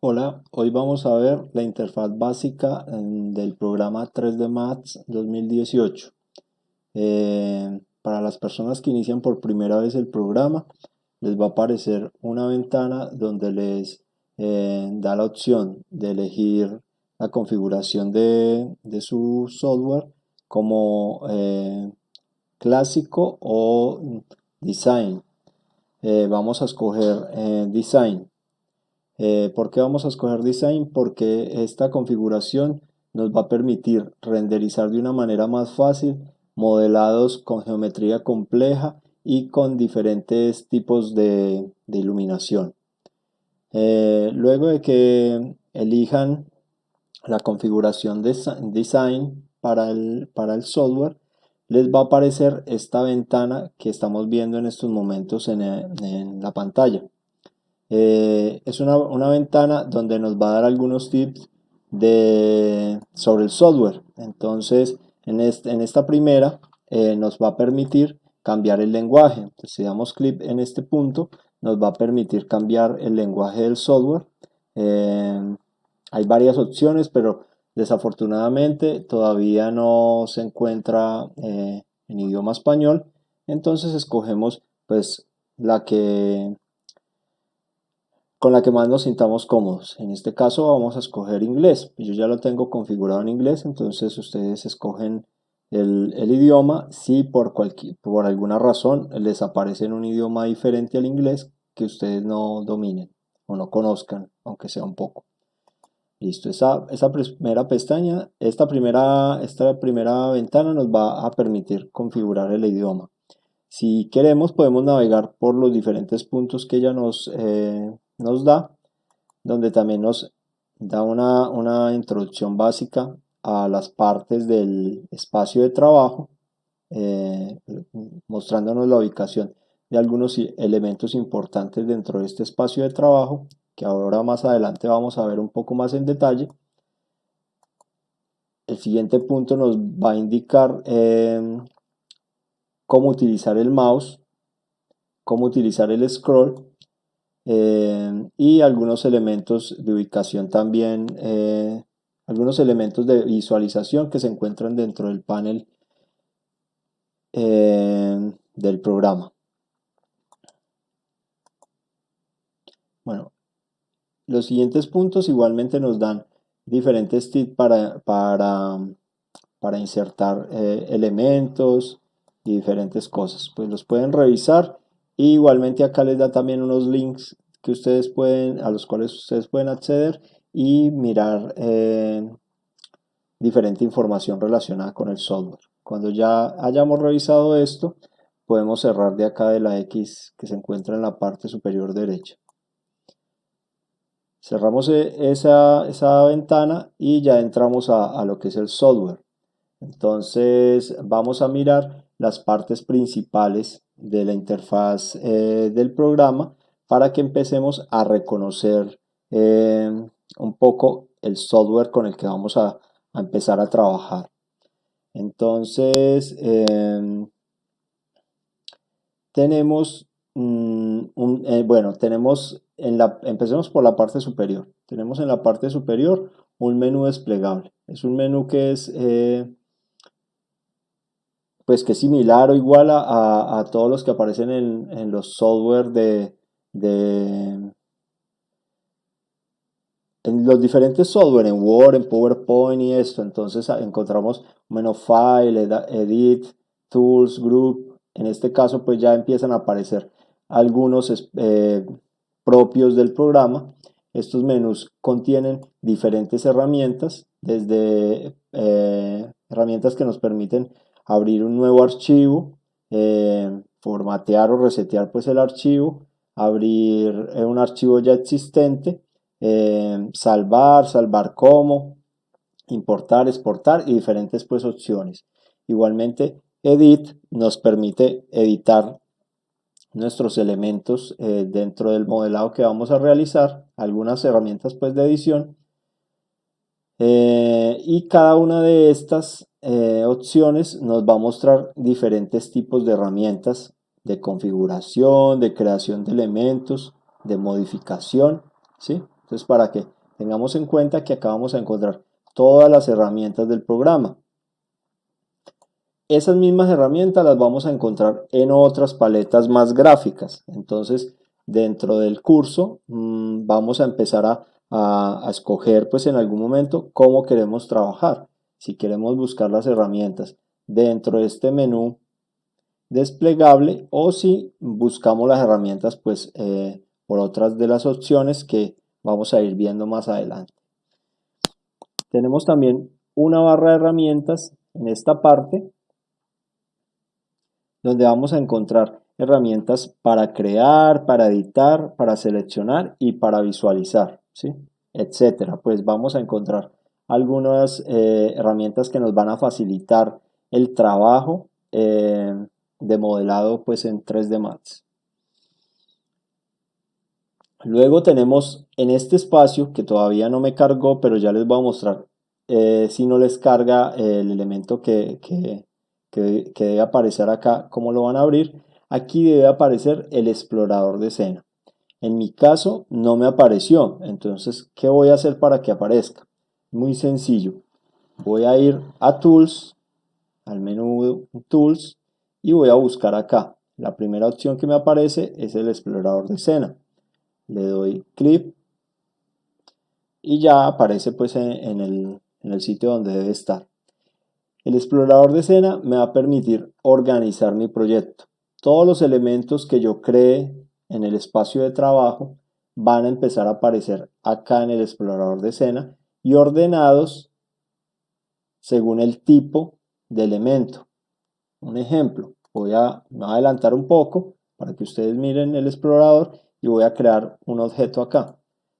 Hola, hoy vamos a ver la interfaz básica del programa 3D Max 2018. Para las personas que inician por primera vez el programa, les va a aparecer una ventana donde les da la opción de elegir la configuración de su software como clásico o design. Vamos a escoger design. ¿Por qué vamos a escoger Design? Porque esta configuración nos va a permitir renderizar de una manera más fácil modelados con geometría compleja y con diferentes tipos de iluminación. Luego de que elijan la configuración de Design para el software, les va a aparecer esta ventana que estamos viendo en estos momentos en la pantalla. Es una ventana donde nos va a dar algunos tips sobre el software. Entonces, en esta primera nos va a permitir cambiar el lenguaje. Entonces, si damos clic en este punto, nos va a permitir cambiar el lenguaje del software. Eh, Hay varias opciones, pero desafortunadamente todavía no se encuentra en idioma español. Entonces, escogemos pues la que con la que más nos sintamos cómodos. En este caso vamos a escoger inglés. Yo ya lo tengo configurado en inglés, entonces ustedes escogen el idioma. Si por alguna razón les aparece en un idioma diferente al inglés que ustedes no dominen o no conozcan, aunque sea un poco. Listo, esa primera pestaña, esta primera ventana nos va a permitir configurar el idioma. Si queremos, podemos navegar por los diferentes puntos que ella nos da, donde también nos da una introducción básica a las partes del espacio de trabajo, eh, mostrándonos la ubicación de algunos elementos importantes dentro de este espacio de trabajo, que ahora más adelante vamos a ver un poco más en detalle. El siguiente punto nos va a indicar cómo utilizar el mouse, cómo utilizar el scroll y algunos elementos de ubicación también, algunos elementos de visualización que se encuentran dentro del panel del programa. Bueno, los siguientes puntos igualmente nos dan diferentes tips para insertar elementos y diferentes cosas. Pues los pueden revisar. Y igualmente acá les da también unos links a los cuales ustedes pueden acceder y mirar diferente información relacionada con el software. Cuando ya hayamos revisado esto, podemos cerrar de acá de la X que se encuentra en la parte superior derecha. Cerramos esa ventana y ya entramos a lo que es el software. Entonces vamos a mirar las partes principales de la interfaz del programa para que empecemos a reconocer un poco el software con el que vamos a empezar a trabajar. Entonces tenemos empecemos por la parte superior. Tenemos en la parte superior un menú desplegable. Es un menú que es pues que es similar o igual a todos los que aparecen en los software de- en los diferentes software, en Word, en PowerPoint y esto. Entonces encontramos menú File, Edit, Tools, Group. En este caso pues ya empiezan a aparecer algunos propios del programa. Estos menús contienen diferentes herramientas, desde herramientas que nos permiten abrir un nuevo archivo, formatear o resetear pues el archivo, abrir un archivo ya existente, salvar como, importar, exportar y diferentes pues opciones. Igualmente, Edit nos permite editar nuestros elementos dentro del modelado que vamos a realizar, algunas herramientas pues de edición, y cada una de estas opciones nos va a mostrar diferentes tipos de herramientas de configuración, de creación de elementos, de modificación, ¿sí? Entonces, para que tengamos en cuenta que acá vamos a encontrar todas las herramientas del programa. Esas mismas herramientas las vamos a encontrar en otras paletas más gráficas. Entonces, dentro del curso vamos a empezar a escoger pues en algún momento cómo queremos trabajar. Si queremos buscar las herramientas dentro de este menú desplegable o si buscamos las herramientas pues por otras de las opciones que vamos a ir viendo más adelante. Tenemos también una barra de herramientas en esta parte donde vamos a encontrar herramientas para crear, para editar, para seleccionar y para visualizar, ¿sí? Etcétera. Pues vamos a encontrar algunas herramientas que nos van a facilitar el trabajo de modelado pues en 3D Max. Luego tenemos en este espacio que todavía no me cargó, pero ya les voy a mostrar si no les carga el elemento que debe aparecer acá, cómo lo van a abrir. Aquí debe aparecer el explorador de escena. En mi caso no me apareció, entonces ¿qué voy a hacer para que aparezca? Muy sencillo. Voy a ir a Tools, al menú Tools y voy a buscar acá. La primera opción que me aparece es el explorador de escena. Le doy clic y ya aparece pues en el sitio donde debe estar. El explorador de escena me va a permitir organizar mi proyecto. Todos los elementos que yo cree en el espacio de trabajo van a empezar a aparecer acá en el explorador de escena y ordenados según el tipo de elemento. Un ejemplo, me voy a adelantar un poco para que ustedes miren el explorador y voy a crear un objeto acá.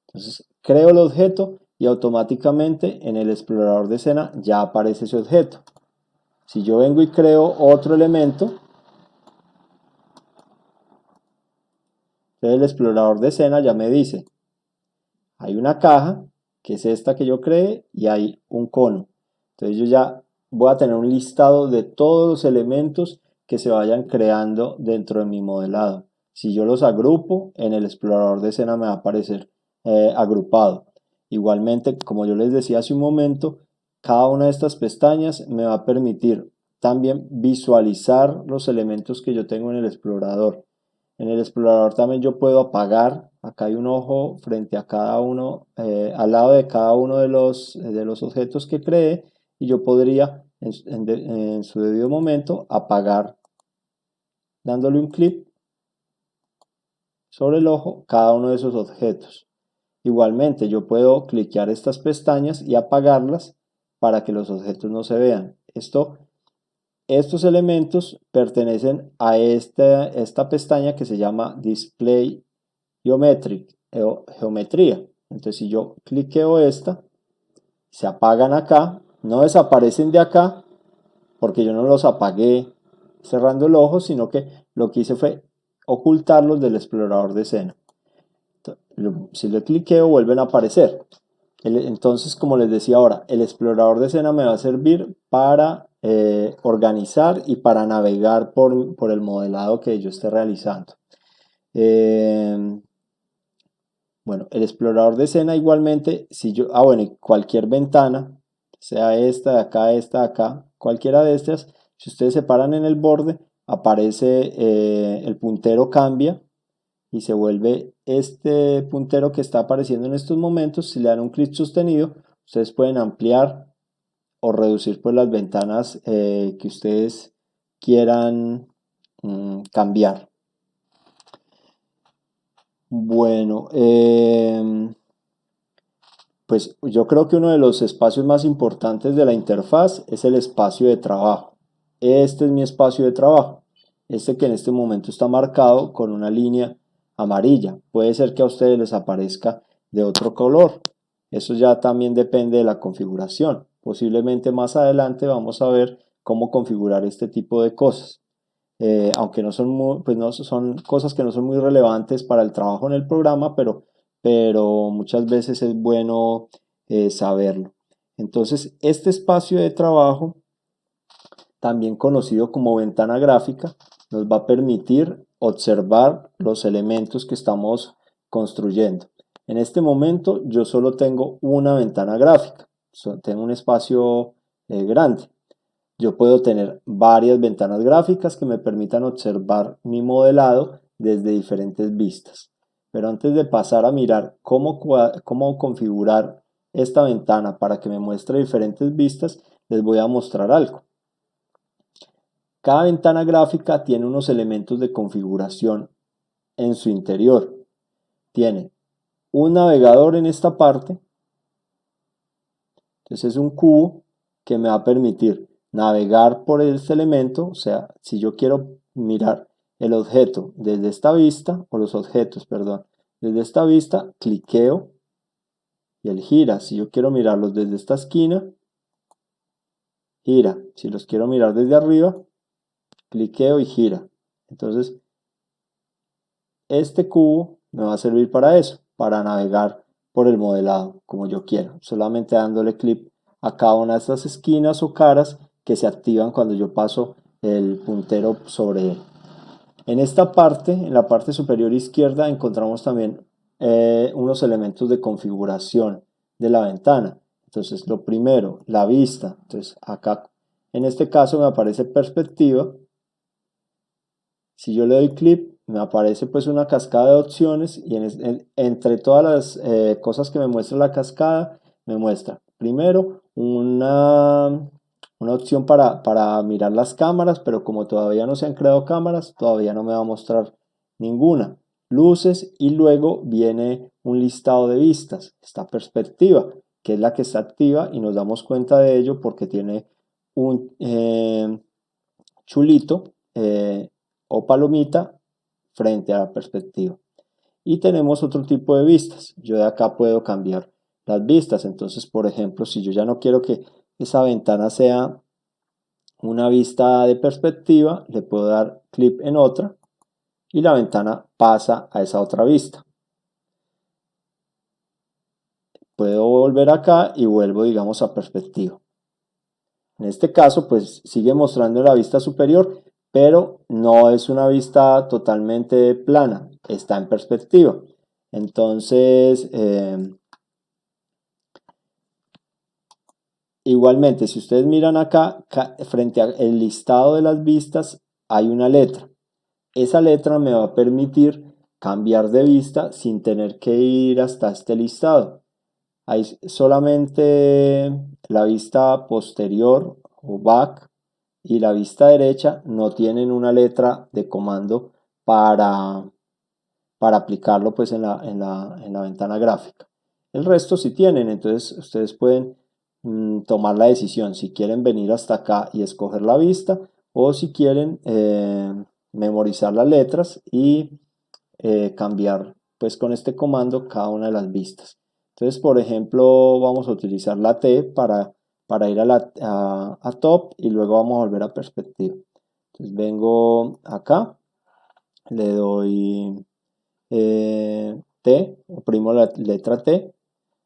Entonces creo el objeto y automáticamente en el explorador de escena ya aparece ese objeto. Si yo vengo y creo otro elemento, entonces el explorador de escena ya me dice, hay una caja, que es esta que yo creé, y hay un cono. Entonces yo ya voy a tener un listado de todos los elementos que se vayan creando dentro de mi modelado. Si yo los agrupo, en el explorador de escena me va a aparecer agrupado. Igualmente, como yo les decía hace un momento, cada una de estas pestañas me va a permitir también visualizar los elementos que yo tengo en el explorador. En el explorador también yo puedo apagar, acá hay un ojo frente a cada uno, al lado de cada uno de los objetos que creé y yo podría en su debido momento apagar dándole un clic sobre el ojo cada uno de esos objetos. Igualmente yo puedo cliquear estas pestañas y apagarlas para que los objetos no se vean. Estos elementos pertenecen a esta pestaña que se llama Display Geometric o Geometría. Entonces si yo cliqueo esta, se apagan acá, no desaparecen de acá porque yo no los apagué cerrando el ojo, sino que lo que hice fue ocultarlos del explorador de escena. Si le cliqueo vuelven a aparecer. Entonces, como les decía ahora, el explorador de escena me va a servir para organizar y para navegar por el modelado que yo esté realizando. Bueno, el explorador de escena igualmente, si yo, bueno, y cualquier ventana, sea esta de acá, cualquiera de estas, si ustedes se paran en el borde, aparece el puntero cambia y se vuelve este puntero que está apareciendo en estos momentos. Si le dan un clic sostenido, ustedes pueden ampliar o reducir pues las ventanas que ustedes quieran cambiar. Bueno, pues yo creo que uno de los espacios más importantes de la interfaz es el espacio de trabajo. Este es mi espacio de trabajo. Este que en este momento está marcado con una línea amarilla. Puede ser que a ustedes les aparezca de otro color. Eso ya también depende de la configuración. Posiblemente más adelante vamos a ver cómo configurar este tipo de cosas. Aunque no son, pues no son cosas que no son muy relevantes para el trabajo en el programa, pero muchas veces es bueno saberlo. Entonces, este espacio de trabajo, también conocido como ventana gráfica, nos va a permitir observar los elementos que estamos construyendo. En este momento yo solo tengo una ventana gráfica, tengo un espacio grande. Yo puedo tener varias ventanas gráficas que me permitan observar mi modelado desde diferentes vistas. Pero antes de pasar a mirar cómo configurar esta ventana para que me muestre diferentes vistas, les voy a mostrar algo. Cada ventana gráfica tiene unos elementos de configuración en su interior. Tiene un navegador en esta parte, entonces es un cubo que me va a permitir navegar por este elemento, o sea, si yo quiero mirar el objeto desde esta vista, o los objetos, perdón, desde esta vista, cliqueo y él gira. Si yo quiero mirarlos desde esta esquina, gira. Si los quiero mirar desde arriba, cliqueo y gira. Entonces, este cubo me va a servir para eso, para navegar por el modelado como yo quiero, solamente dándole clic a cada una de estas esquinas o caras que se activan cuando yo paso el puntero sobre él. En esta parte, en la parte superior izquierda, encontramos también unos elementos de configuración de la ventana. Entonces, lo primero, la vista. Entonces, acá, en este caso, me aparece perspectiva. Si yo le doy clic, me aparece pues una cascada de opciones y entre todas las cosas que me muestra la cascada, me muestra primero una opción para mirar las cámaras, pero como todavía no se han creado cámaras, todavía no me va a mostrar ninguna. Luces y luego viene un listado de vistas, esta perspectiva, que es la que está activa y nos damos cuenta de ello porque tiene un chulito o palomita frente a la perspectiva. Y tenemos otro tipo de vistas. Yo de acá puedo cambiar las vistas. Entonces, por ejemplo, si yo ya no quiero que esa ventana sea una vista de perspectiva, le puedo dar clic en otra y la ventana pasa a esa otra vista. Puedo volver acá y vuelvo, digamos, a perspectiva. En este caso, pues sigue mostrando la vista superior, pero no es una vista totalmente plana, está en perspectiva. Entonces, igualmente, si ustedes miran acá, frente al listado de las vistas, hay una letra. Esa letra me va a permitir cambiar de vista sin tener que ir hasta este listado. Hay solamente la vista posterior o back y la vista derecha no tienen una letra de comando para, para aplicarlo pues en la ventana gráfica. El resto sí tienen, entonces ustedes pueden tomar la decisión si quieren venir hasta acá y escoger la vista o si quieren memorizar las letras y cambiar pues con este comando cada una de las vistas. Entonces, por ejemplo, vamos a utilizar la T para ir a top y luego vamos a volver a perspectiva. Entonces vengo acá, le doy T, oprimo la letra T,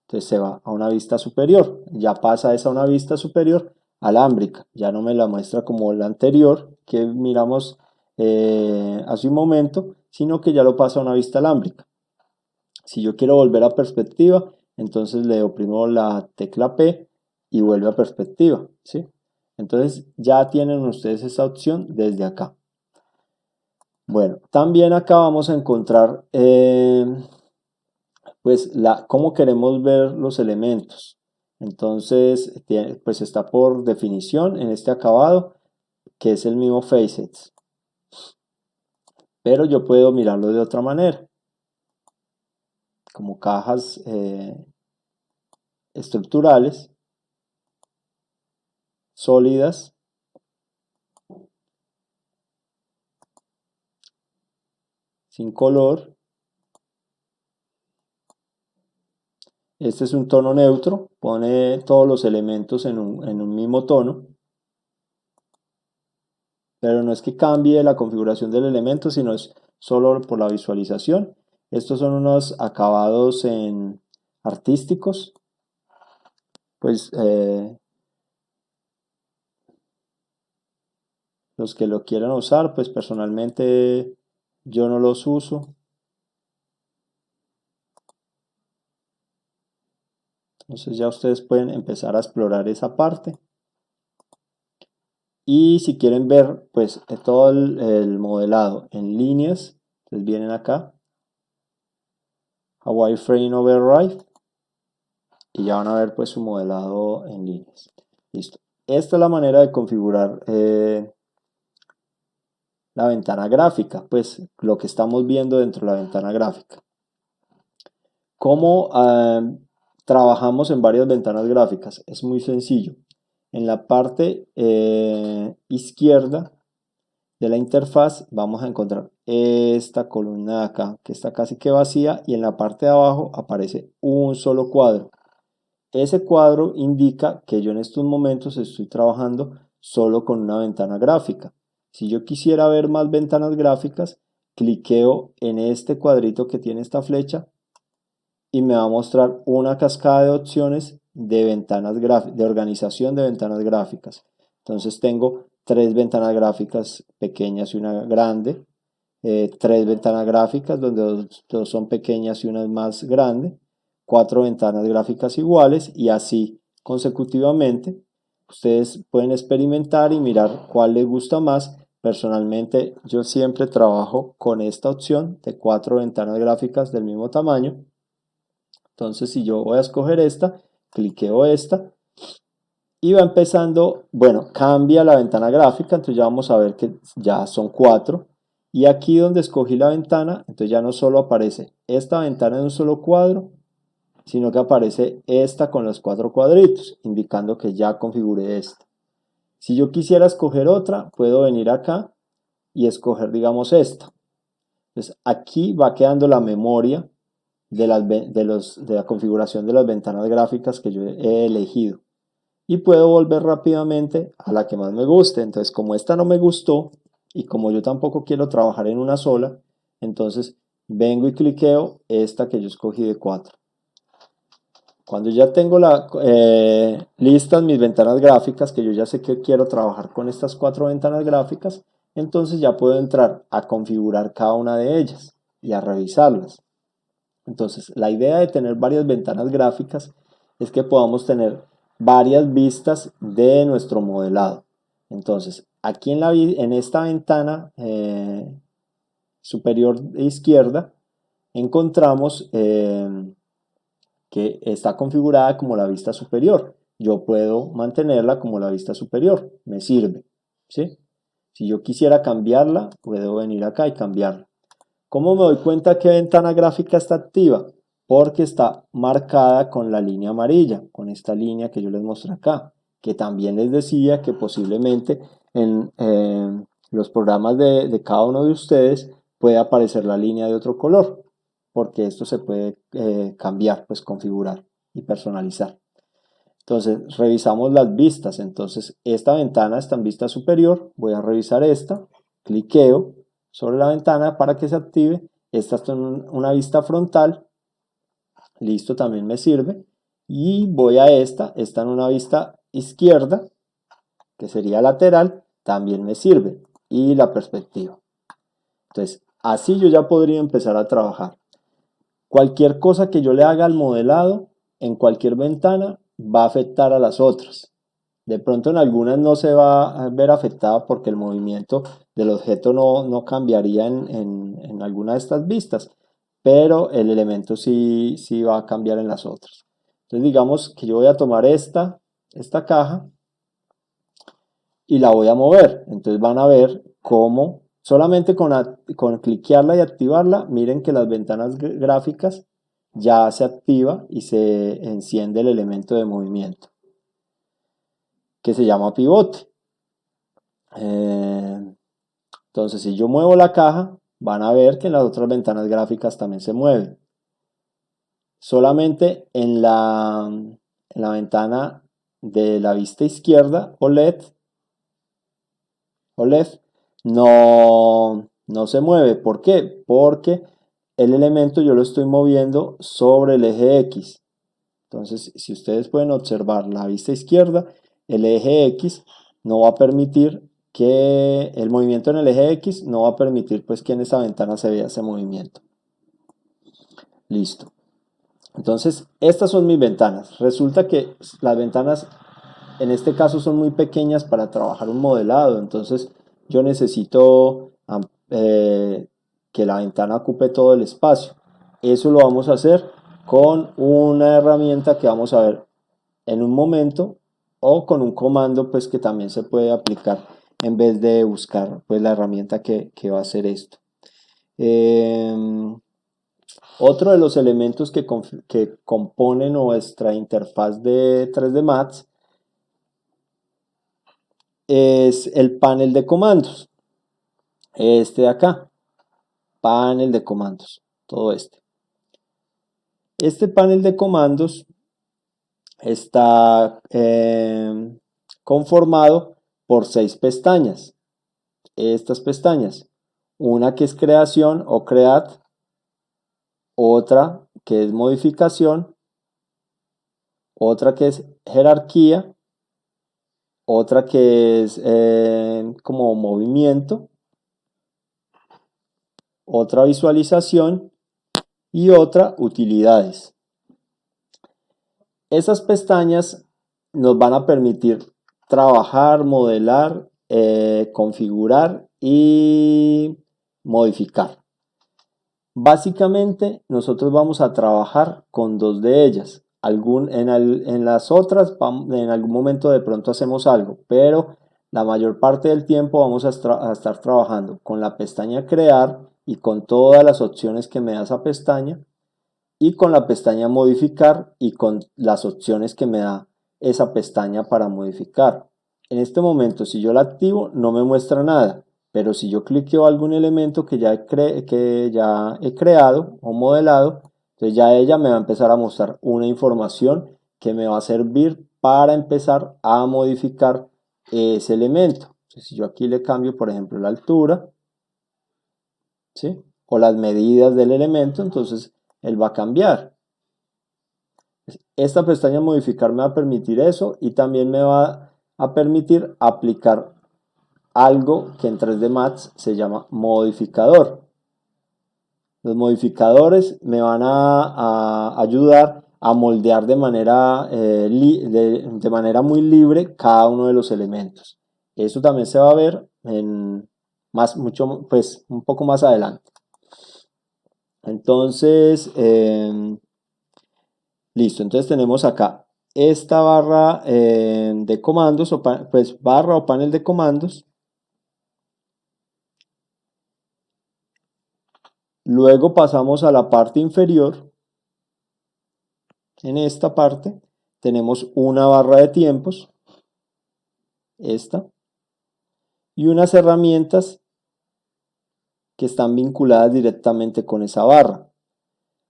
entonces se va a una vista superior. Ya pasa esa a una vista superior alámbrica, ya no me la muestra como la anterior que miramos hace un momento, sino que ya lo pasa a una vista alámbrica. Si yo quiero volver a perspectiva, entonces le oprimo la tecla P y vuelve a perspectiva, ¿sí? Entonces ya tienen ustedes esa opción desde acá. Bueno, también acá vamos a encontrar pues cómo queremos ver los elementos. Entonces, pues está por definición en este acabado, que es el mismo Facets. Pero yo puedo mirarlo de otra manera, como cajas estructurales, sólidas, sin color. Este es un tono neutro, pone todos los elementos en un mismo tono, pero no es que cambie la configuración del elemento, sino es solo por la visualización. Estos son unos acabados artísticos, pues los que lo quieran usar, pues personalmente yo no los uso. Entonces ya ustedes pueden empezar a explorar esa parte. Y si quieren ver pues todo el modelado en líneas, entonces vienen acá a Wireframe Override y ya van a ver pues su modelado en líneas. Listo. Esta es la manera de configurar la ventana gráfica, pues lo que estamos viendo dentro de la ventana gráfica. ¿Cómo trabajamos en varias ventanas gráficas? Es muy sencillo. En la parte izquierda de la interfaz vamos a encontrar esta columna de acá, que está casi que vacía, y en la parte de abajo aparece un solo cuadro. Ese cuadro indica que yo en estos momentos estoy trabajando solo con una ventana gráfica. Si yo quisiera ver más ventanas gráficas, cliqueo en este cuadrito que tiene esta flecha y me va a mostrar una cascada de opciones de ventanas de organización de ventanas gráficas. Entonces tengo 3 ventanas gráficas pequeñas y una grande, 3 ventanas gráficas donde dos son pequeñas y una es más grande, 4 ventanas gráficas iguales y así consecutivamente. Ustedes pueden experimentar y mirar cuál les gusta más. Personalmente yo siempre trabajo con esta opción de 4 ventanas gráficas del mismo tamaño. Entonces si yo voy a escoger esta, cliqueo esta y va empezando, bueno, cambia la ventana gráfica, entonces ya vamos a ver que ya son 4. Y aquí donde escogí la ventana, entonces ya no solo aparece esta ventana en un solo cuadro, sino que aparece esta con los 4 cuadritos, indicando que ya configuré esta. Si yo quisiera escoger otra, puedo venir acá y escoger, digamos, esta. Entonces aquí va quedando la memoria de la configuración de las ventanas gráficas que yo he elegido. Y puedo volver rápidamente a la que más me guste. Entonces, como esta no me gustó y como yo tampoco quiero trabajar en una sola, entonces vengo y cliqueo esta que yo escogí de 4. Cuando ya tengo listas mis ventanas gráficas, que yo ya sé que quiero trabajar con estas 4 ventanas gráficas, entonces ya puedo entrar a configurar cada una de ellas y a revisarlas. Entonces, la idea de tener varias ventanas gráficas es que podamos tener varias vistas de nuestro modelado. Entonces, aquí en esta ventana superior izquierda encontramos que está configurada como la vista superior. Yo puedo mantenerla como la vista superior, me sirve, ¿sí? Si yo quisiera cambiarla, puedo venir acá y cambiarla. ¿Cómo me doy cuenta que ventana gráfica está activa? Porque está marcada con la línea amarilla, con esta línea que yo les mostré acá, que también les decía que posiblemente en los programas de cada uno de ustedes puede aparecer la línea de otro color, porque esto se puede cambiar, pues configurar y personalizar. Entonces revisamos las vistas. Entonces esta ventana está en vista superior, voy a revisar esta, cliqueo sobre la ventana para que se active. Esta está en una vista frontal, listo, también me sirve. Y voy a esta en una vista izquierda, que sería lateral, también me sirve. Y la perspectiva. Entonces así yo ya podría empezar a trabajar. Cualquier cosa que yo le haga al modelado en cualquier ventana va a afectar a las otras. De pronto en algunas no se va a ver afectada porque el movimiento del objeto no cambiaría en alguna de estas vistas, pero el elemento sí va a cambiar en las otras. Entonces digamos que yo voy a tomar esta caja y la voy a mover. Entonces van a ver cómo solamente con cliquearla y activarla, miren que las ventanas gráficas ya se activa y se enciende el elemento de movimiento que se llama pivote. Entonces si yo muevo la caja, van a ver que en las otras ventanas gráficas también se mueven. Solamente en la ventana de la vista izquierda OLED no se mueve. ¿Por qué? Porque el elemento yo lo estoy moviendo sobre el eje X. Entonces, si ustedes pueden observar la vista izquierda, el eje X no va a permitir que el movimiento en el eje X no va a permitir pues que en esta ventana se vea ese movimiento. Listo. Entonces, estas son mis ventanas. Resulta que las ventanas en este caso son muy pequeñas para trabajar un modelado, entonces yo necesito que la ventana ocupe todo el espacio. Eso lo vamos a hacer con una herramienta que vamos a ver en un momento, o con un comando pues que también se puede aplicar en vez de buscar pues la herramienta que va a hacer esto. Otro de los elementos que compone nuestra interfaz de 3D Max es el panel de comandos. Este de acá, panel de comandos, todo este. Este panel de comandos está conformado por 6 pestañas. Estas pestañas, una que es creación o create, otra que es modificación, otra que es jerarquía, otra que es como movimiento, otra visualización y otra utilidades. Esas pestañas nos van a permitir trabajar, modelar, configurar y modificar. Básicamente nosotros vamos a trabajar con 2 de ellas. En las otras en algún momento de pronto hacemos algo, pero la mayor parte del tiempo vamos a estar trabajando con la pestaña crear y con todas las opciones que me da esa pestaña, y con la pestaña modificar y con las opciones que me da esa pestaña para modificar. En este momento, si yo la activo, no me muestra nada, pero si yo cliqueo algún elemento que ya he creado o modelado, entonces ya ella me va a empezar a mostrar una información que me va a servir para empezar a modificar ese elemento. Entonces, si yo aquí le cambio, por ejemplo, la altura, ¿sí?, o las medidas del elemento, entonces él va a cambiar. Esta pestaña modificar me va a permitir eso, y también me va a permitir aplicar algo que en 3D Max se llama modificador. Los modificadores me van a ayudar a moldear de manera muy libre cada uno de los elementos. Eso también se va a ver pues, un poco más adelante. Entonces, listo, entonces tenemos acá esta barra de comandos, pues barra o panel de comandos. Luego pasamos a la parte inferior. En esta parte tenemos una barra de tiempos, esta, y unas herramientas que están vinculadas directamente con esa barra.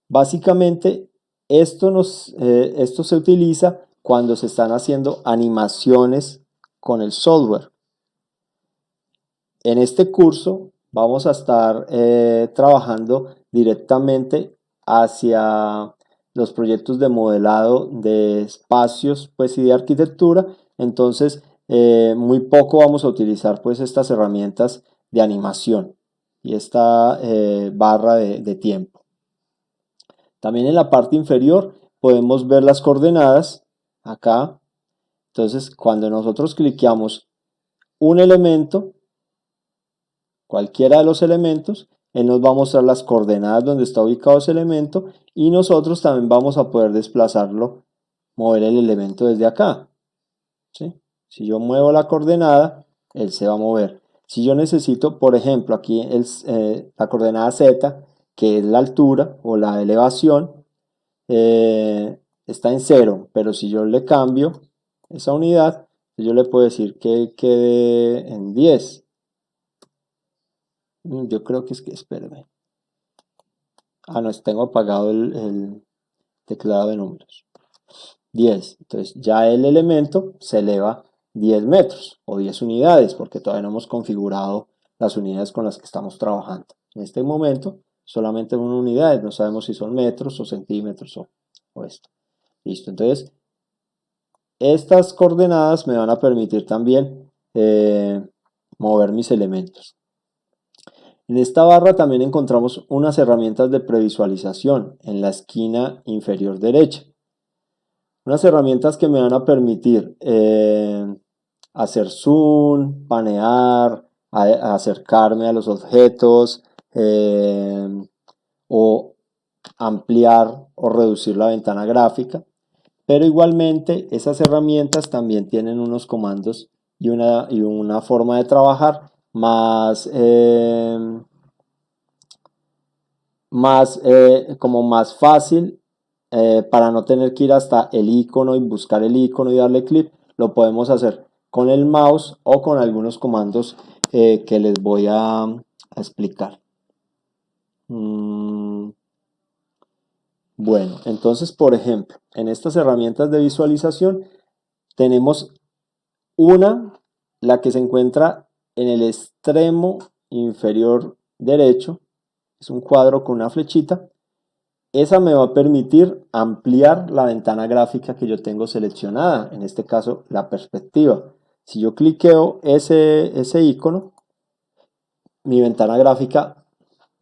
Básicamente, esto se utiliza cuando se están haciendo animaciones con el software. En este curso vamos a estar trabajando directamente hacia los proyectos de modelado de espacios pues, y de arquitectura. Entonces, muy poco vamos a utilizar pues, estas herramientas de animación y esta barra de tiempo. También en la parte inferior podemos ver las coordenadas acá. Entonces, cuando nosotros cliqueamos un elemento, cualquiera de los elementos, él nos va a mostrar las coordenadas donde está ubicado ese elemento, y nosotros también vamos a poder desplazarlo, mover el elemento desde acá, ¿sí? Si yo muevo la coordenada, él se va a mover. Si yo necesito, por ejemplo, aquí la coordenada Z, que es la altura o la elevación, está en 0, pero si yo le cambio esa unidad, yo le puedo decir que quede en 10. Yo creo que espérame. No, tengo apagado el teclado de números. 10. Entonces ya el elemento se eleva 10 metros o 10 unidades, porque todavía no hemos configurado las unidades con las que estamos trabajando. En este momento solamente una unidad, no sabemos si son metros o centímetros o esto. Listo, entonces estas coordenadas me van a permitir también mover mis elementos. En esta barra también encontramos unas herramientas de previsualización en la esquina inferior derecha. Unas herramientas que me van a permitir hacer zoom, panear, acercarme a los objetos o ampliar o reducir la ventana gráfica. Pero igualmente esas herramientas también tienen unos comandos y una forma de trabajar como más fácil, para no tener que ir hasta el icono y buscar el icono y darle clic. Lo podemos hacer con el mouse o con algunos comandos que les voy a explicar. Bueno, entonces, por ejemplo, en estas herramientas de visualización tenemos la que se encuentra en el extremo inferior derecho. Es un cuadro con una flechita. Esa me va a permitir ampliar la ventana gráfica que yo tengo seleccionada, en este caso la perspectiva. Si yo cliqueo ese icono, mi ventana gráfica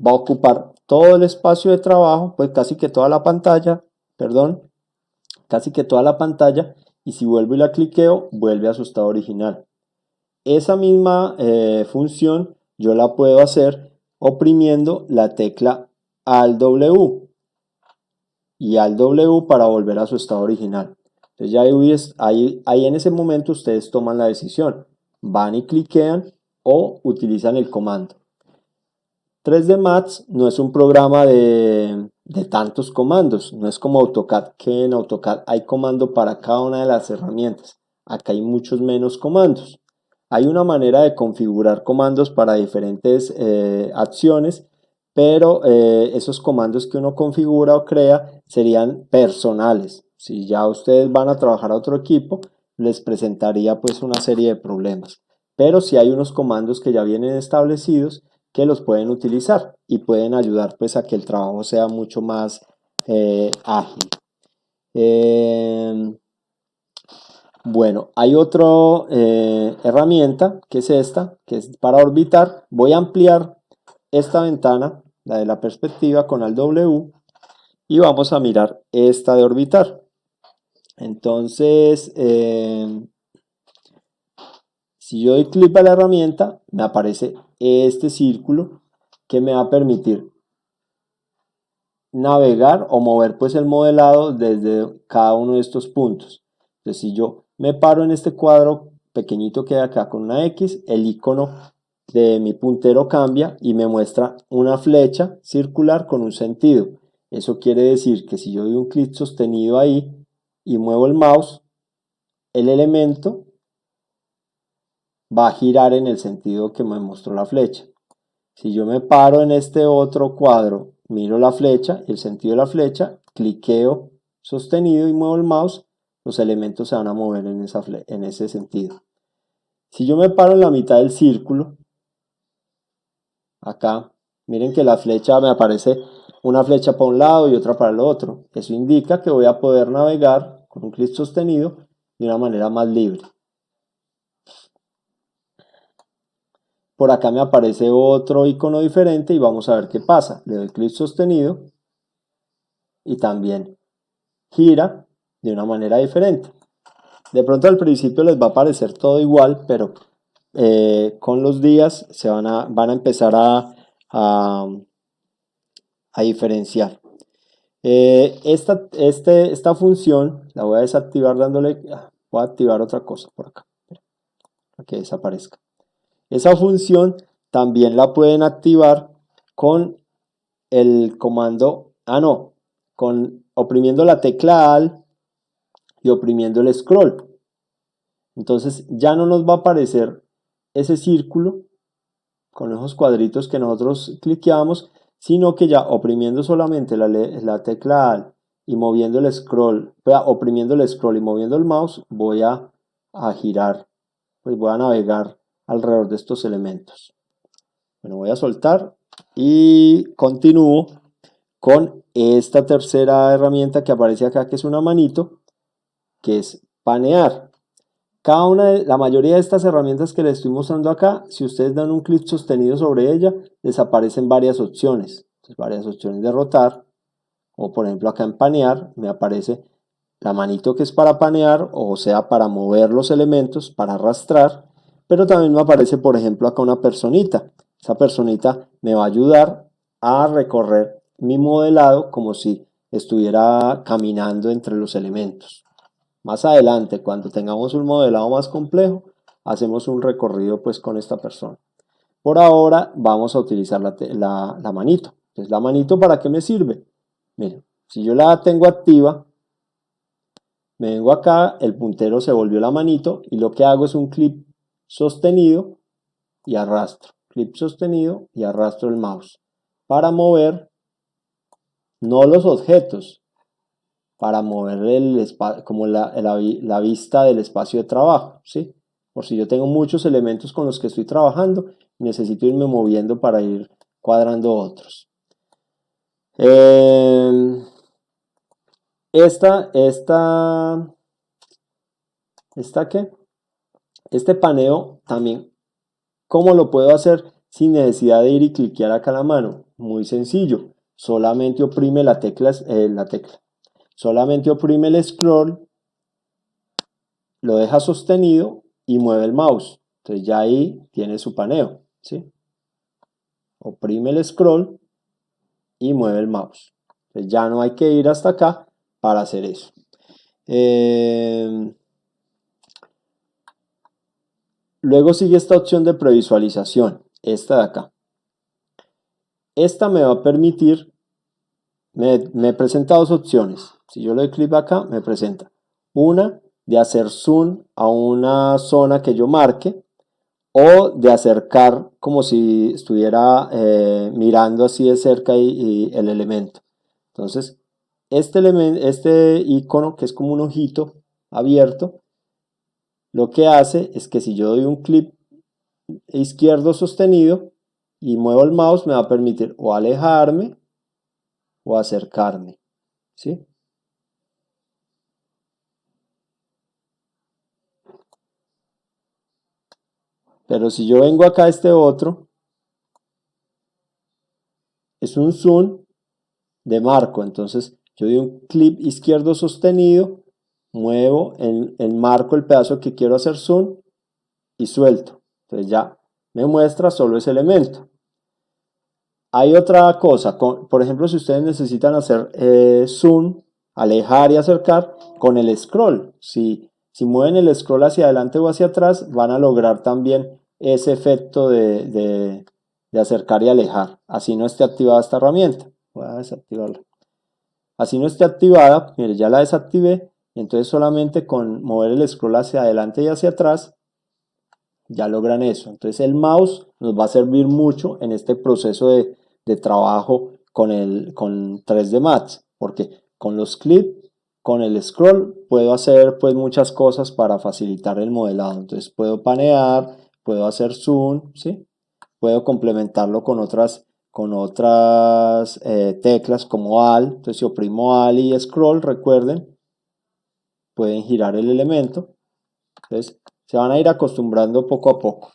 va a ocupar todo el espacio de trabajo, pues casi que toda la pantalla, y si vuelvo y la cliqueo, vuelve a su estado original. Esa misma función yo la puedo hacer oprimiendo la tecla Alt W y Alt W para volver a su estado original. Entonces ya ahí en ese momento ustedes toman la decisión, van y cliquean o utilizan el comando. 3D Max no es un programa de tantos comandos, no es como AutoCAD, que en AutoCAD hay comando para cada una de las herramientas. Acá hay muchos menos comandos. Hay una manera de configurar comandos para diferentes acciones, pero esos comandos que uno configura o crea serían personales. Si ya ustedes van a trabajar a otro equipo, les presentaría pues una serie de problemas. Pero si hay unos comandos que ya vienen establecidos, que los pueden utilizar y pueden ayudar pues a que el trabajo sea mucho más ágil. Bueno, hay otra herramienta que es esta, que es para orbitar. Voy a ampliar esta ventana, la de la perspectiva, con Alt W y vamos a mirar esta de orbitar. Entonces, si yo doy clic a la herramienta, me aparece este círculo que me va a permitir navegar o mover pues el modelado desde cada uno de estos puntos. Entonces, si yo me paro en este cuadro pequeñito que hay acá con una X, el icono de mi puntero cambia y me muestra una flecha circular con un sentido. Eso quiere decir que si yo doy un clic sostenido ahí y muevo el mouse, el elemento va a girar en el sentido que me mostró la flecha. Si yo me paro en este otro cuadro, miro la flecha, el sentido de la flecha, cliqueo sostenido y muevo el mouse, los elementos se van a mover en ese sentido. Si yo me paro en la mitad del círculo, acá, miren que la flecha me aparece una flecha para un lado y otra para el otro. Eso indica que voy a poder navegar con un clic sostenido de una manera más libre. Por acá me aparece otro icono diferente y vamos a ver qué pasa. Le doy clic sostenido y también gira de una manera diferente. De pronto al principio les va a parecer todo igual, pero con los días van a empezar a diferenciar. Esta función la voy a desactivar voy a activar otra cosa por acá, para que desaparezca. Esa función también la pueden activar con el comando, oprimiendo la tecla Alt y oprimiendo el scroll. Entonces ya no nos va a aparecer ese círculo con esos cuadritos que nosotros cliqueamos, sino que ya oprimiendo solamente la tecla Alt y moviendo el scroll, oprimiendo el scroll y moviendo el mouse, voy a girar, pues voy a navegar alrededor de estos elementos. Bueno, voy a soltar y continúo con esta tercera herramienta que aparece acá, que es una manito, que es panear. La mayoría de estas herramientas que les estoy mostrando acá, si ustedes dan un clic sostenido sobre ella, les aparecen varias opciones. Entonces, varias opciones de rotar, o por ejemplo acá en panear, me aparece la manito que es para panear, o sea, para mover los elementos, para arrastrar, pero también me aparece, por ejemplo, acá una personita. Esa personita me va a ayudar a recorrer mi modelado como si estuviera caminando entre los elementos. Más adelante, cuando tengamos un modelado más complejo, hacemos un recorrido pues con esta persona. Por ahora vamos a utilizar la manito. Entonces, ¿la manito para qué me sirve? Miren, si yo la tengo activa, me vengo acá, el puntero se volvió la manito y lo que hago es un clic sostenido y arrastro. Clic sostenido y arrastro el mouse para mover no los objetos, para mover como la vista del espacio de trabajo, ¿sí? Por si yo tengo muchos elementos con los que estoy trabajando, necesito irme moviendo para ir cuadrando otros. Este paneo también, ¿cómo lo puedo hacer sin necesidad de ir y cliquear acá la mano? Muy sencillo, solamente oprime solamente oprime el scroll, lo deja sostenido y mueve el mouse. Entonces ya ahí tiene su paneo, ¿sí? Oprime el scroll y mueve el mouse. Entonces ya no hay que ir hasta acá para hacer eso. Luego sigue esta opción de previsualización, esta de acá. Esta me va a permitir, me presenta dos opciones. Si yo le doy clic acá, me presenta una de hacer zoom a una zona que yo marque, o de acercar como si estuviera mirando así de cerca y el elemento. Entonces, este icono que es como un ojito abierto, lo que hace es que si yo doy un clic izquierdo sostenido y muevo el mouse, me va a permitir o alejarme o acercarme, ¿sí? Pero si yo vengo acá a este otro, es un zoom de marco. Entonces yo doy un clic izquierdo sostenido, muevo el marco, el pedazo que quiero hacer zoom y suelto. Entonces ya me muestra solo ese elemento. Hay otra cosa, por ejemplo, si ustedes necesitan hacer zoom, alejar y acercar con el scroll. Si mueven el scroll hacia adelante o hacia atrás, van a lograr también ese efecto de acercar y alejar. Así no esté activada esta herramienta. Voy a desactivarla. Así no esté activada, mire, ya la desactivé, y entonces solamente con mover el scroll hacia adelante y hacia atrás, ya logran eso. Entonces el mouse nos va a servir mucho en este proceso de trabajo con 3D Max, porque con los clips, con el scroll, puedo hacer pues muchas cosas para facilitar el modelado. Entonces puedo panear, puedo hacer zoom, ¿sí? Puedo complementarlo con otras teclas como Alt. Entonces si oprimo Alt y Scroll, recuerden, pueden girar el elemento. Entonces se van a ir acostumbrando poco a poco.